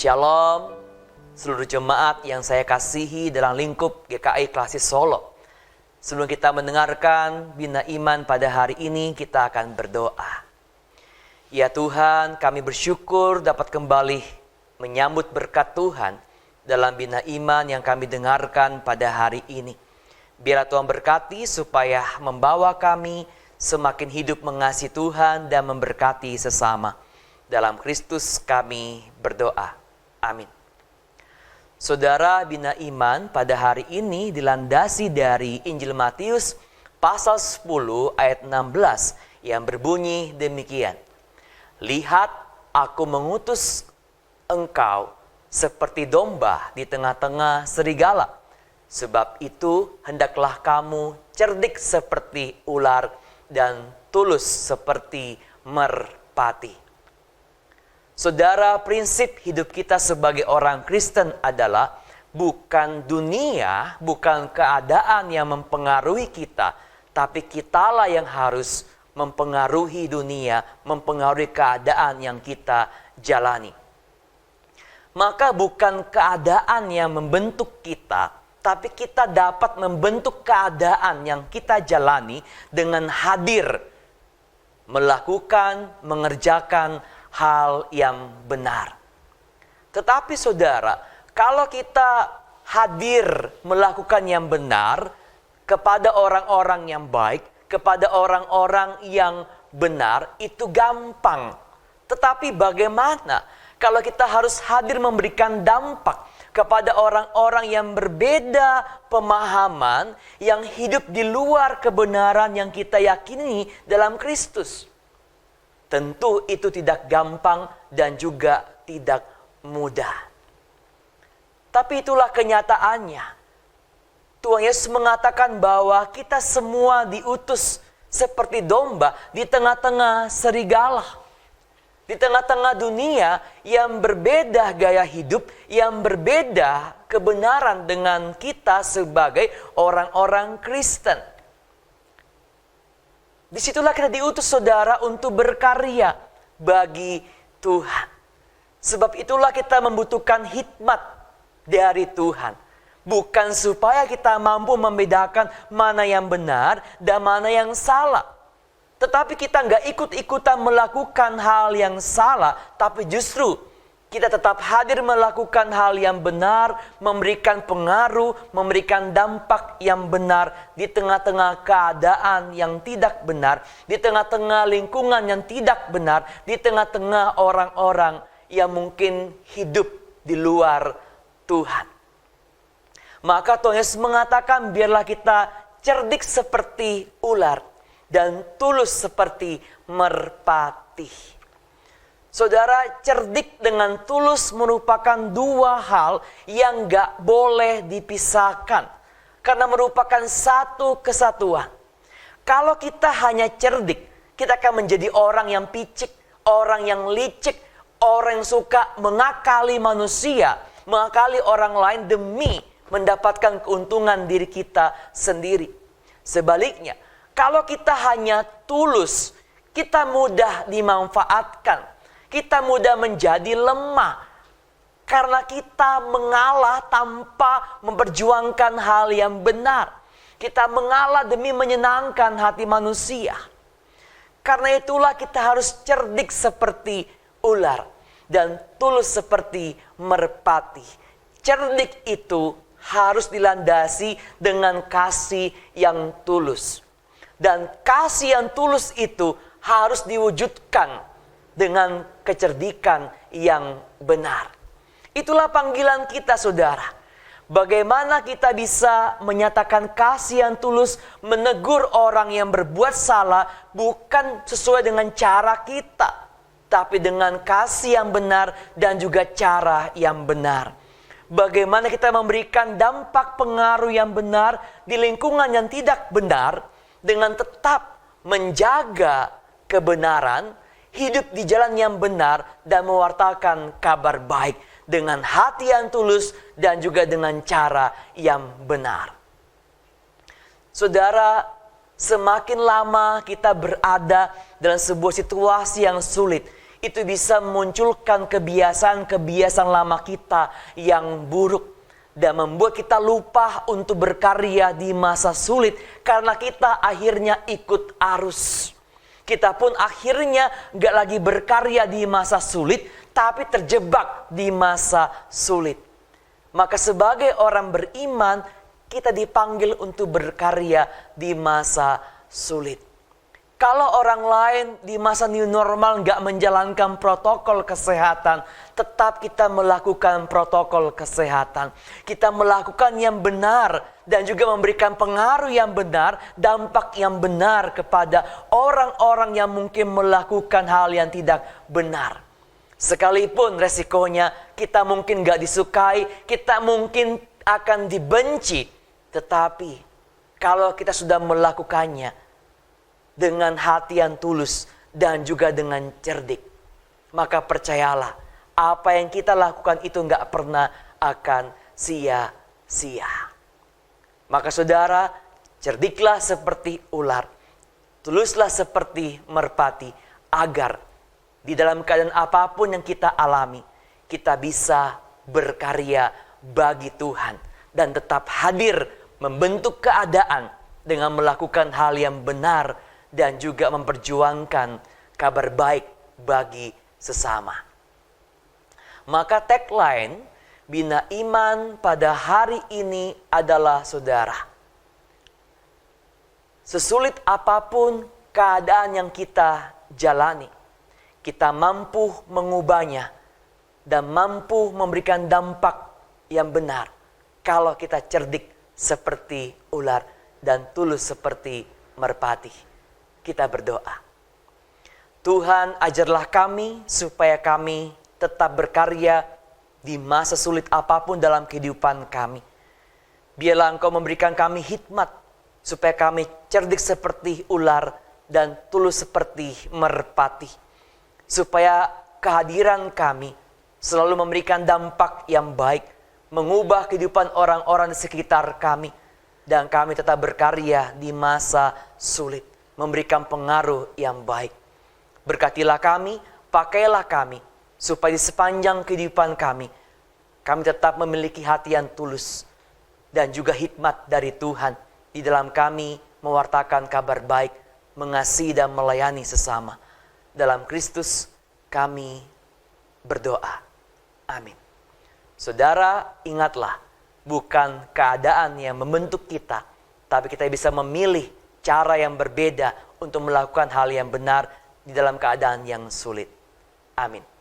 Shalom, seluruh jemaat yang saya kasihi dalam lingkup GKI Klasis Solo. Sebelum kita mendengarkan Bina Iman pada hari ini, kita akan berdoa. Ya Tuhan, kami bersyukur dapat kembali menyambut berkat Tuhan dalam Bina Iman yang kami dengarkan pada hari ini. Biarlah Tuhan berkati supaya membawa kami semakin hidup mengasihi Tuhan dan memberkati sesama. Dalam Kristus kami berdoa. Amin. Saudara, Bina Iman pada hari ini dilandasi dari Injil Matius pasal 10 ayat 16 yang berbunyi demikian. Lihat, aku mengutus engkau seperti domba di tengah-tengah serigala. Sebab itu hendaklah kamu cerdik seperti ular dan tulus seperti merpati. Saudara, prinsip hidup kita sebagai orang Kristen adalah bukan dunia, bukan keadaan yang mempengaruhi kita, tapi kitalah yang harus mempengaruhi dunia, mempengaruhi keadaan yang kita jalani. Maka bukan keadaan yang membentuk kita, tapi kita dapat membentuk keadaan yang kita jalani dengan hadir, melakukan, mengerjakan hal yang benar. Tetapi saudara, kalau kita hadir melakukan yang benar kepada orang-orang yang baik, kepada orang-orang yang benar, itu gampang. Tetapi bagaimana kalau kita harus hadir memberikan dampak kepada orang-orang yang berbeda pemahaman, yang hidup di luar kebenaran yang kita yakini dalam Kristus? Tentu itu tidak gampang dan juga tidak mudah. Tapi itulah kenyataannya. Tuhan Yesus mengatakan bahwa kita semua diutus seperti domba di tengah-tengah serigala. Di tengah-tengah dunia yang berbeda gaya hidup, yang berbeda kebenaran dengan kita sebagai orang-orang Kristen. Disitulah kita diutus saudara untuk berkarya bagi Tuhan. Sebab itulah kita membutuhkan hikmat dari Tuhan. Bukan supaya kita mampu membedakan mana yang benar dan mana yang salah. Tetapi kita nggak ikut-ikutan melakukan hal yang salah. Tapi justru kita tetap hadir melakukan hal yang benar, memberikan pengaruh, memberikan dampak yang benar di tengah-tengah keadaan yang tidak benar, di tengah-tengah lingkungan yang tidak benar, di tengah-tengah orang-orang yang mungkin hidup di luar Tuhan. Maka Tuhan Yesus mengatakan, biarlah kita cerdik seperti ular dan tulus seperti merpati. Saudara, cerdik dengan tulus merupakan dua hal yang gak boleh dipisahkan. Karena merupakan satu kesatuan. Kalau kita hanya cerdik, kita akan menjadi orang yang picik, orang yang licik, orang yang suka mengakali manusia, mengakali orang lain demi mendapatkan keuntungan diri kita sendiri. Sebaliknya, kalau kita hanya tulus, kita mudah dimanfaatkan. Kita mudah menjadi lemah karena kita mengalah tanpa memperjuangkan hal yang benar. Kita mengalah demi menyenangkan hati manusia. Karena itulah kita harus cerdik seperti ular dan tulus seperti merpati. Cerdik itu harus dilandasi dengan kasih yang tulus. Dan kasih yang tulus itu harus diwujudkan dengan kecerdikan yang benar. Itulah panggilan kita, saudara. Bagaimana kita bisa menyatakan kasih yang tulus, menegur orang yang berbuat salah, bukan sesuai dengan cara kita, tapi dengan kasih yang benar dan juga cara yang benar. Bagaimana kita memberikan dampak pengaruh yang benar di lingkungan yang tidak benar, dengan tetap menjaga kebenaran, hidup di jalan yang benar, dan mewartakan kabar baik dengan hati yang tulus dan juga dengan cara yang benar. Saudara, semakin lama kita berada dalam sebuah situasi yang sulit, itu bisa memunculkan kebiasaan-kebiasaan lama kita yang buruk dan membuat kita lupa untuk berkarya di masa sulit karena kita akhirnya ikut arus. Kita pun akhirnya gak lagi berkarya di masa sulit, tapi terjebak di masa sulit. Maka sebagai orang beriman, kita dipanggil untuk berkarya di masa sulit. Kalau orang lain di masa new normal gak menjalankan protokol kesehatan, tetap kita melakukan protokol kesehatan. Kita melakukan yang benar dan juga memberikan pengaruh yang benar, dampak yang benar kepada orang-orang yang mungkin melakukan hal yang tidak benar. Sekalipun resikonya kita mungkin gak disukai, kita mungkin akan dibenci. Tetapi kalau kita sudah melakukannya dengan hati yang tulus dan juga dengan cerdik, maka percayalah, apa yang kita lakukan itu gak pernah akan sia-sia. Maka saudara, cerdiklah seperti ular, tuluslah seperti merpati, agar di dalam keadaan apapun yang kita alami, kita bisa berkarya bagi Tuhan dan tetap hadir membentuk keadaan dengan melakukan hal yang benar dan juga memperjuangkan kabar baik bagi sesama. Maka tagline Bina Iman pada hari ini adalah, saudara, sesulit apapun keadaan yang kita jalani, kita mampu mengubahnya dan mampu memberikan dampak yang benar kalau kita cerdik seperti ular dan tulus seperti merpati. Kita berdoa. Tuhan, ajarlah kami supaya kami tetap berkarya di masa sulit apapun dalam kehidupan kami. Biarlah Engkau memberikan kami hikmat supaya kami cerdik seperti ular dan tulus seperti merpati. Supaya kehadiran kami selalu memberikan dampak yang baik, mengubah kehidupan orang-orang di sekitar kami, dan kami tetap berkarya di masa sulit, memberikan pengaruh yang baik. Berkatilah kami, pakailah kami, supaya di sepanjang kehidupan kami tetap memiliki hati yang tulus dan juga hikmat dari Tuhan di dalam kami mewartakan kabar baik, mengasihi dan melayani sesama. Dalam Kristus kami berdoa. Amin. Saudara, ingatlah, bukan keadaan yang membentuk kita, tapi kita bisa memilih cara yang berbeda untuk melakukan hal yang benar di dalam keadaan yang sulit. Amin.